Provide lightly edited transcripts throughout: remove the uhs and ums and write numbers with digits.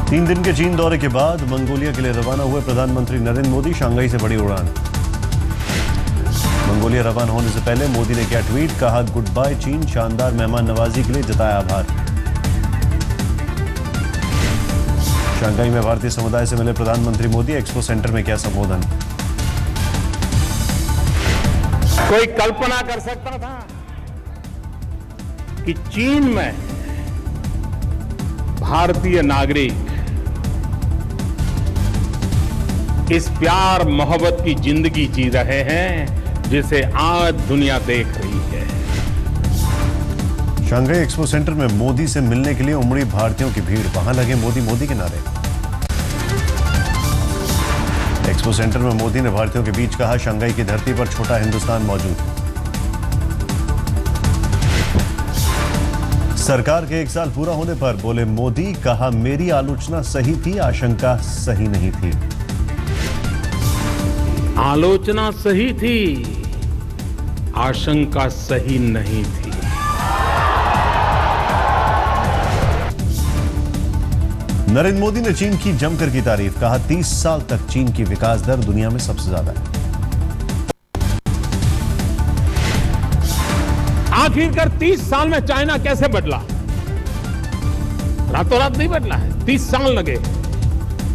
3 दिन के चीन दौरे के बाद मंगोलिया के लिए रवाना हुए प्रधानमंत्री नरेंद्र मोदी। शंघाई से बड़ी उड़ान। मंगोलिया रवाना होने से पहले मोदी ने किया ट्वीट, कहा गुड बाय चीन, शानदार मेहमान नवाजी के लिए जताया आभार। शंघाई में भारतीय समुदाय से मिले प्रधानमंत्री मोदी। एक्सपो सेंटर में किया संबोधन। कोई कल्पना कर सकता था कि चीन में भारतीय नागरिक इस प्यार मोहब्बत की जिंदगी जी रहे हैं जिसे आज दुनिया देख रही है। शंघाई एक्सपो सेंटर में मोदी से मिलने के लिए उमड़ी भारतीयों की भीड़। वहां लगे मोदी मोदी के नारे। एक्सपो सेंटर में मोदी ने भारतीयों के बीच कहा, शंघाई की धरती पर छोटा हिंदुस्तान मौजूद। सरकार के 1 साल पूरा होने पर बोले मोदी, कहा मेरी आलोचना सही थी, आशंका सही नहीं थी। आलोचना सही थी, आशंका सही नहीं थी। नरेंद्र मोदी ने चीन की जमकर की तारीफ, कहा 30 साल तक चीन की विकास दर दुनिया में सबसे ज्यादा है। आखिरकार 30 साल में चाइना कैसे बदला? रातों रात नहीं बदला है, 30 साल लगे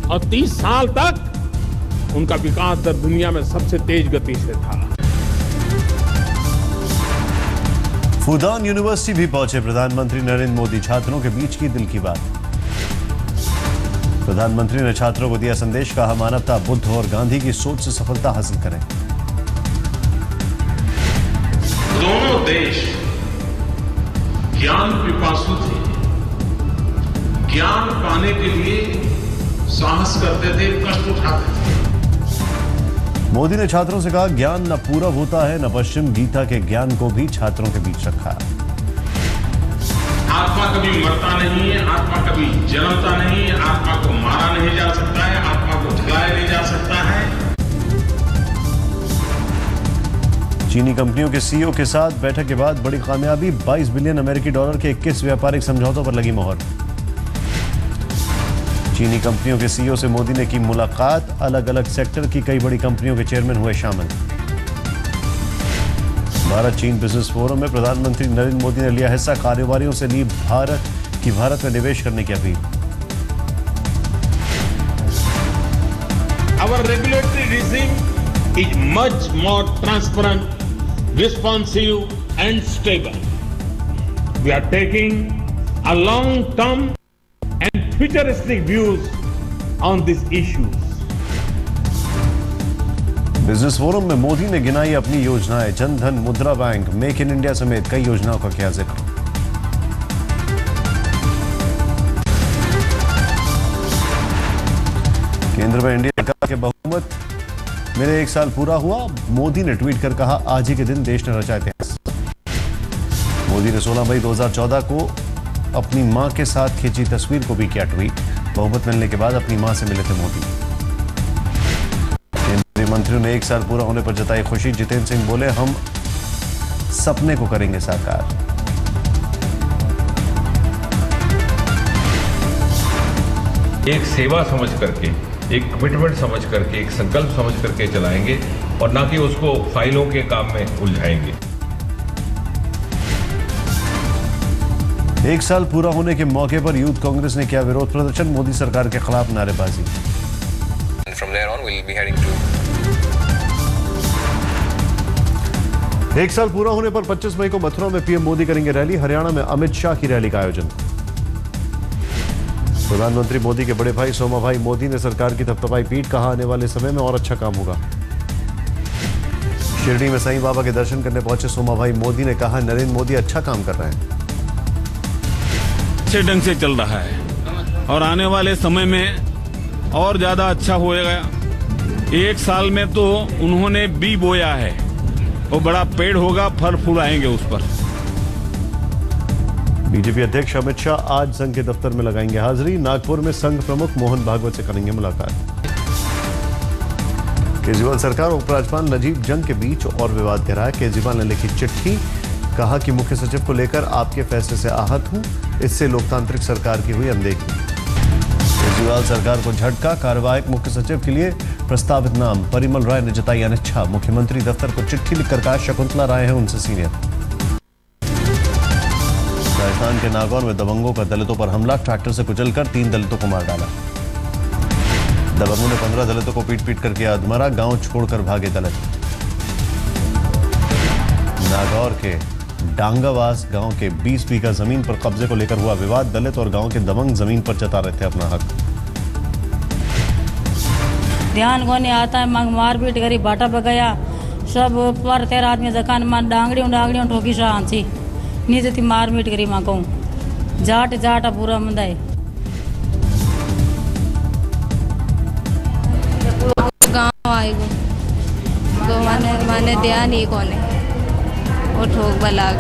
और 30 साल तक उनका विकास दर दुनिया में सबसे तेज गति से था। फुदान यूनिवर्सिटी भी पहुंचे प्रधानमंत्री नरेंद्र मोदी। छात्रों के बीच की दिल की बात। प्रधानमंत्री ने छात्रों को दिया संदेश, कहा मानवता बुद्ध और गांधी की सोच से सफलता हासिल करें। दोनों देश ज्ञान पिपासु थे, ज्ञान पाने के लिए साहस करते थे, कष्ट उठाते थे। मोदी ने छात्रों से कहा, ज्ञान न पूरब होता है न पश्चिम। गीता के ज्ञान को भी छात्रों के बीच रखा। आत्मा कभी मरता नहीं है, आत्मा कभी जन्मता नहीं है, आत्मा को मारा नहीं जा सकता है, आत्मा को जलाया नहीं जा सकता है। चीनी कंपनियों के सीईओ के साथ बैठक के बाद बड़ी कामयाबी। 22 बिलियन अमेरिकी डॉलर के 21 व्यापारिक समझौतों पर लगी मोहर। चीनी कंपनियों के सीईओ से मोदी ने की मुलाकात। अलग अलग सेक्टर की कई बड़ी कंपनियों के चेयरमैन हुए शामिल। भारत चीन बिजनेस फोरम में प्रधानमंत्री नरेंद्र मोदी ने लिया हिस्सा। कारोबारियों से ली भारत में निवेश करने की appeal. Our regulatory regime is much more transparent, responsive and stable. We are taking a long-term and futuristic views on these issues. Business forum में मोदी ने गिनाई अपनी योजनाएं। जन धन, मुद्रा बैंक, मेक इन इंडिया समेत कई योजनाओं का किया जिक्र। केंद्र में एनडीए सरकार के बहुमत। मेरे 1 साल पूरा हुआ। मोदी ने ट्वीट कर कहा, आज ही के दिन देश ने रचा इतिहास। मोदी ने 16 मई 2014 को अपनी मां के साथ खींची तस्वीर को भी किया ट्वीट। बहुमत मिलने के बाद अपनी मां से मिले थे मोदी। केंद्रीय मंत्रियों ने 1 साल पूरा होने पर जताई खुशी। जितेंद्र सिंह बोले, हम सपने को करेंगे साकार। एक सेवा समझ करके, एक कमिटमेंट समझ करके, एक संकल्प समझ करके चलाएंगे और ना कि उसको फाइलों के काम में उलझाएंगे। 1 साल पूरा होने के मौके पर यूथ कांग्रेस ने किया विरोध प्रदर्शन। मोदी सरकार के खिलाफ नारेबाजी। From there on, we'll be heading to 1 साल पूरा होने पर 25 मई को मथुरा में पीएम मोदी करेंगे रैली। हरियाणा में अमित शाह की रैली का आयोजन। प्रधानमंत्री मोदी के बड़े भाई सोमा भाई मोदी ने सरकार की थपथपाई पीठ। कहा, आने वाले समय में और अच्छा काम होगा। शिरडी में साईं बाबा के दर्शन करने पहुंचे सोमा भाई मोदी ने कहा, नरेंद्र मोदी अच्छा काम कर रहे हैं। अच्छे ढंग से चल रहा है और आने वाले समय में और ज्यादा अच्छा होएगा। 1 साल में तो उन्होंने बी बोया है, वो बड़ा पेड़ होगा, फल फूल आएंगे उस पर। बीजेपी अध्यक्ष अमित शाह आज संघ के दफ्तर में लगाएंगे हाजिरी। नागपुर में संघ प्रमुख मोहन भागवत से करेंगे मुलाकात। केजरीवाल सरकार और उपराज्यपाल नजीब जंग के बीच और विवाद गहरा है। केजरीवाल ने लिखी चिट्ठी, कहा कि मुख्य सचिव को लेकर आपके फैसले से आहत हूं, इससे लोकतांत्रिक सरकार की हुई अनदेखी। केजरीवाल सरकार को झटका, कार्यवाहक मुख्य सचिव के लिए प्रस्तावित नाम परिमल राय ने जताई अनिच्छा। मुख्यमंत्री दफ्तर को चिट्ठी लिखकर कहा शकुंतला राय है उनसे सीनियर। राजस्थान के नागौर में दबंगों का दलितों पर हमला, ट्रैक्टर से कुचलकर 3 दलितों को मार डाला। दबंगों ने 15 दलितों को पीट कर किया अधमरा, गांव छोड़कर भागे दलित। नागौर के डांगावास गांव के 20 बीघा जमीन पर कब्जे को लेकर हुआ विवाद, दलित और गांव के दबंग जमीन पर जता रहे थे अपना हक। ध्यान को नहीं आता है, मारपीट करी, बाटा पे गया सब पर 13 आदमी जकान मार डांगड़ियों ठोकी शांति नीचे थी मारपीट करी मां कहूँ जाट पूरा मंदा है। गाँव आई गो माने ध्यान ही कोने वो ठोक बलाग।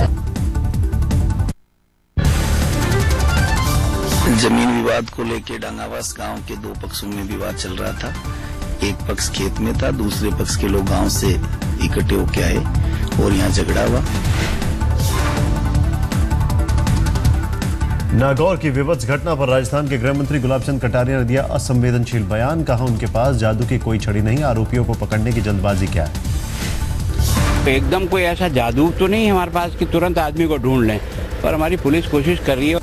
जमीन विवाद को लेकर डांगावास गांव के 2 पक्षों में विवाद चल रहा था। एक पक्ष खेत में था, दूसरे पक्ष के लोग गांव से इकट्ठे होके आए और यहां झगड़ा हुआ। नागौर की विवत्स घटना पर राजस्थान के गृह मंत्री गुलाब चंद कटारिया ने दिया असंवेदनशील बयान, कहा उनके पास जादू की कोई छड़ी नहीं, आरोपियों को पकड़ने की जल्दबाजी क्या है। एकदम कोई ऐसा जादू तो नहीं है हमारे पास कि तुरंत आदमी को ढूंढ लें, पर हमारी पुलिस कोशिश कर रही है।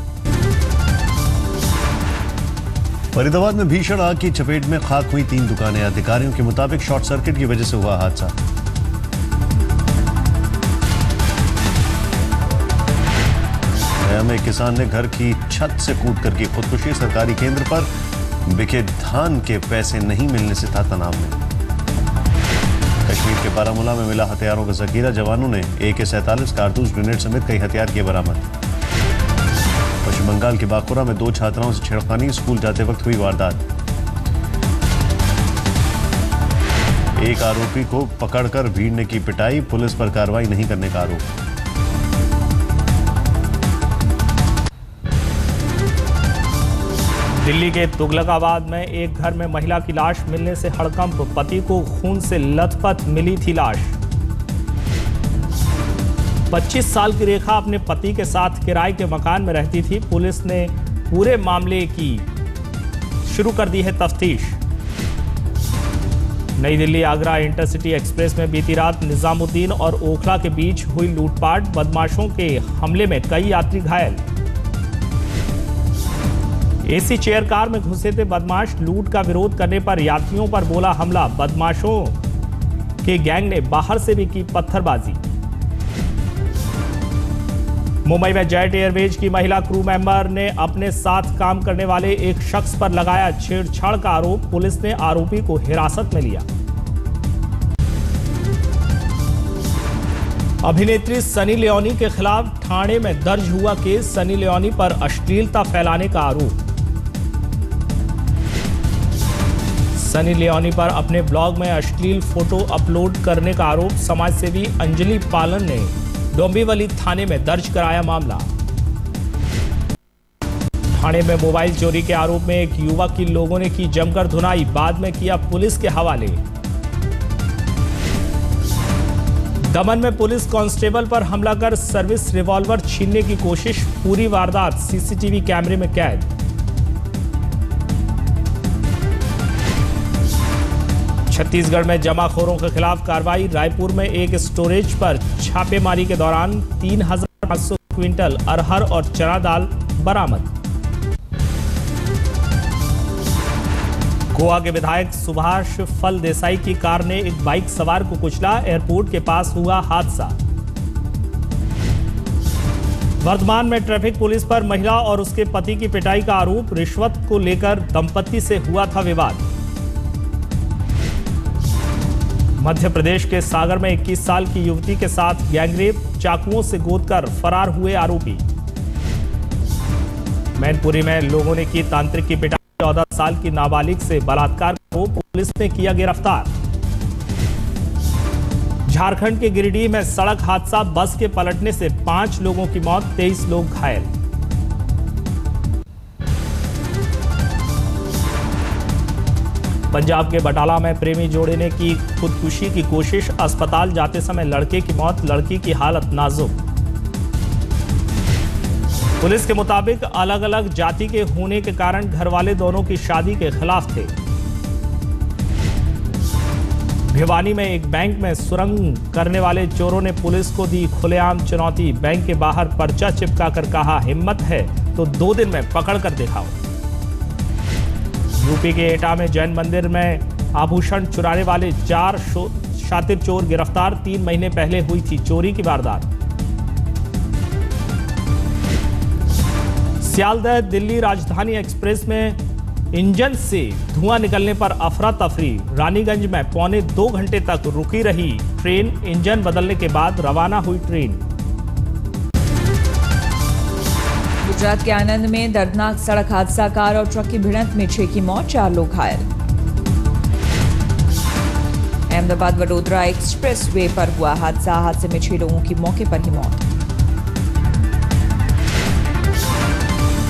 फरीदाबाद में भीषण आग की चपेट में खाक हुई 3 दुकानें, अधिकारियों के मुताबिक शॉर्ट सर्किट की वजह से हुआ हादसा। गया में किसान ने घर की छत से कूदकर की खुदकुशी, सरकारी केंद्र पर बिके धान के पैसे नहीं मिलने से था तनाव में। कश्मीर के बारामूला में मिला हथियारों का जखीरा, जवानों ने AK-47 कारतूस, ग्रेनेड समेत कई हथियार किए बरामद। पश्चिम बंगाल के बांकुरा में 2 छात्राओं से छेड़खानी, स्कूल जाते वक्त हुई वारदात। एक आरोपी को पकड़कर भीड़ ने की पिटाई, पुलिस पर कार्रवाई नहीं करने का आरोप। दिल्ली के तुगलकाबाद में एक घर में महिला की लाश मिलने से हड़कंप, पति को खून से लथपथ मिली थी लाश। 25 साल की रेखा अपने पति के साथ किराए के मकान में रहती थी। पुलिस ने पूरे मामले की शुरू कर दी है तफ्तीश। नई दिल्ली आगरा इंटरसिटी एक्सप्रेस में बीती रात निजामुद्दीन और ओखला के बीच हुई लूटपाट, बदमाशों के हमले में कई यात्री घायल। एसी चेयर कार में घुसे थे बदमाश, लूट का विरोध करने पर यात्रियों पर बोला हमला, बदमाशों के गैंग ने बाहर से भी की पत्थरबाजी। मुंबई में जेट एयरवेज की महिला क्रू मेंबर ने अपने साथ काम करने वाले एक शख्स पर लगाया छेड़छाड़ का आरोप, पुलिस ने आरोपी को हिरासत में लिया। अभिनेत्री सनी लियोनी के खिलाफ ठाणे में दर्ज हुआ केस, सनी लियोनी पर अश्लीलता फैलाने का आरोप। सनी लियोनी पर अपने ब्लॉग में अश्लील फोटो अपलोड करने का आरोप, समाजसेवी अंजलि पालन ने डोंबिवली थाने में दर्ज कराया मामला। थाने में मोबाइल चोरी के आरोप में एक युवक की लोगों ने की जमकर धुनाई, बाद में किया पुलिस के हवाले। दमन में पुलिस कांस्टेबल पर हमला कर सर्विस रिवॉल्वर छीनने की कोशिश, पूरी वारदात सीसीटीवी कैमरे में कैद। छत्तीसगढ़ में जमाखोरों के खिलाफ कार्रवाई, रायपुर में एक स्टोरेज पर छापेमारी के दौरान 3,500 क्विंटल अरहर और चना दाल बरामद। गोवा के विधायक सुभाष फल देसाई की कार ने एक बाइक सवार को कुचला, एयरपोर्ट के पास हुआ हादसा। वर्धमान में ट्रैफिक पुलिस पर महिला और उसके पति की पिटाई का आरोप, रिश्वत को लेकर दंपति से हुआ था विवाद। मध्य प्रदेश के सागर में 21 साल की युवती के साथ गैंगरेप, चाकुओं से गोदकर फरार हुए आरोपी। मैनपुरी में लोगों ने की तांत्रिक की पिटाई, 14 साल की नाबालिग से बलात्कार को पुलिस ने किया गिरफ्तार। झारखंड के गिरिडीह में सड़क हादसा, बस के पलटने से 5 लोगों की मौत, 23 लोग घायल। पंजाब के बटाला में प्रेमी जोड़े ने की खुदकुशी की कोशिश, अस्पताल जाते समय लड़के की मौत, लड़की की हालत नाजुक। पुलिस के मुताबिक अलग अलग जाति के होने के कारण घरवाले दोनों की शादी के खिलाफ थे। भिवानी में एक बैंक में सुरंग करने वाले चोरों ने पुलिस को दी खुलेआम चुनौती। बैंक के बाहर पर्चा चिपका कर कहा, हिम्मत है तो 2 दिन में पकड़ कर दिखाओ। यूपी के एटा में जैन मंदिर में आभूषण चुराने वाले 4 शातिर चोर गिरफ्तार। 3 महीने पहले हुई थी चोरी की वारदात। सियालदह दिल्ली राजधानी एक्सप्रेस में इंजन से धुआं निकलने पर अफरा तफरी। रानीगंज में 1.25 घंटे तक रुकी रही ट्रेन। इंजन बदलने के बाद रवाना हुई ट्रेन। गुजरात के आनंद में दर्दनाक सड़क हादसा, कार और ट्रक की भिड़ंत में 6 की मौत, 4 लोग घायल। अहमदाबाद वडोदरा एक्सप्रेस वे पर हुआ हादसा, हादसे में 6 लोगों की मौके पर ही मौत।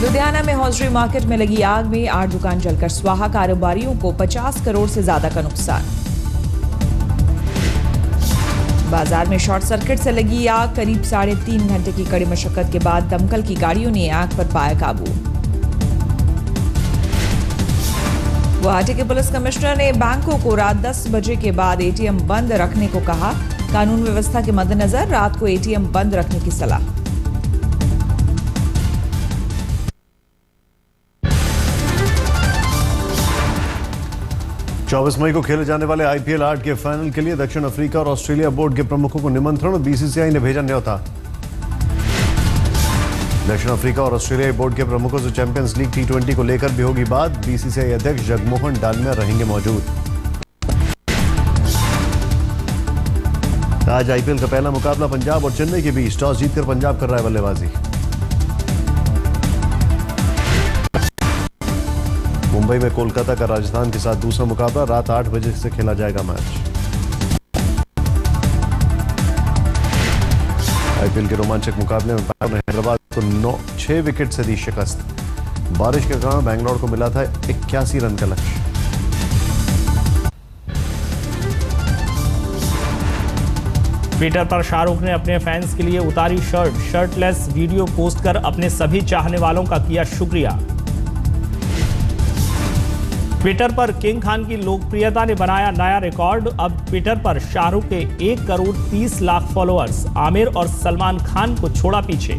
लुधियाना में हॉजरी मार्केट में लगी आग में 8 दुकान जलकर स्वाहा, कारोबारियों को 50 करोड़ से ज्यादा का नुकसान। बाजार में शॉर्ट सर्किट से लगी आग, करीब 3.5 घंटे की कड़ी मशक्कत के बाद दमकल की गाड़ियों ने आग पर पाया काबू। गुवाहाटी के पुलिस कमिश्नर ने बैंकों को रात 10 बजे के बाद एटीएम बंद रखने को कहा। कानून व्यवस्था के मद्देनजर रात को एटीएम बंद रखने की सलाह। चौबीस मई को खेले जाने वाले आईपीएल 8 के फाइनल के लिए दक्षिण अफ्रीका और ऑस्ट्रेलिया बोर्ड के प्रमुखों को निमंत्रण, बीसीसीआई ने भेजा न्योता। दक्षिण अफ्रीका और ऑस्ट्रेलिया बोर्ड के प्रमुखों से चैंपियंस लीग T20 को लेकर भी होगी बात। बीसीसीआई अध्यक्ष जगमोहन डालमिया रहेंगे मौजूद। आज आईपीएल का पहला मुकाबला पंजाब और चेन्नई के बीच। टॉस जीतकर पंजाब कर रहा है बल्लेबाजी। मुंबई में कोलकाता का राजस्थान के साथ दूसरा मुकाबला रात 8 बजे से खेला जाएगा मैच। आईपीएल के रोमांचक मुकाबले में बैंगलोर ने हैदराबाद को 6 विकेट से दी शिकस्त। बारिश के कारण बैंगलोर को मिला था 81 रन का लक्ष्य। ट्विटर पर शाहरुख ने अपने फैंस के लिए उतारी शर्टलेस वीडियो पोस्ट कर अपने सभी चाहने वालों का किया शुक्रिया। ट्विटर पर किंग खान की लोकप्रियता ने बनाया नया रिकॉर्ड। अब ट्विटर पर शाहरुख के 1 करोड़ 30 लाख फॉलोअर्स। आमिर और सलमान खान को छोड़ा पीछे।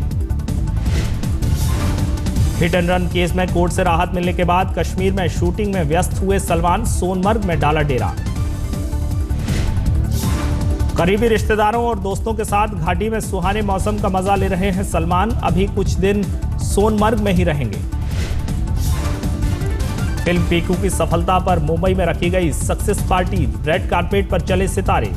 हिट एंड रन केस में कोर्ट से राहत मिलने के बाद कश्मीर में शूटिंग में व्यस्त हुए सलमान, सोनमर्ग में डाला डेरा। करीबी रिश्तेदारों और दोस्तों के साथ घाटी में सुहाने मौसम का मजा ले रहे हैं सलमान। अभी कुछ दिन सोनमर्ग में ही रहेंगे। फिल्म पीकू की सफलता पर मुंबई में रखी गई सक्सेस पार्टी। रेड कार्पेट पर चले सितारे।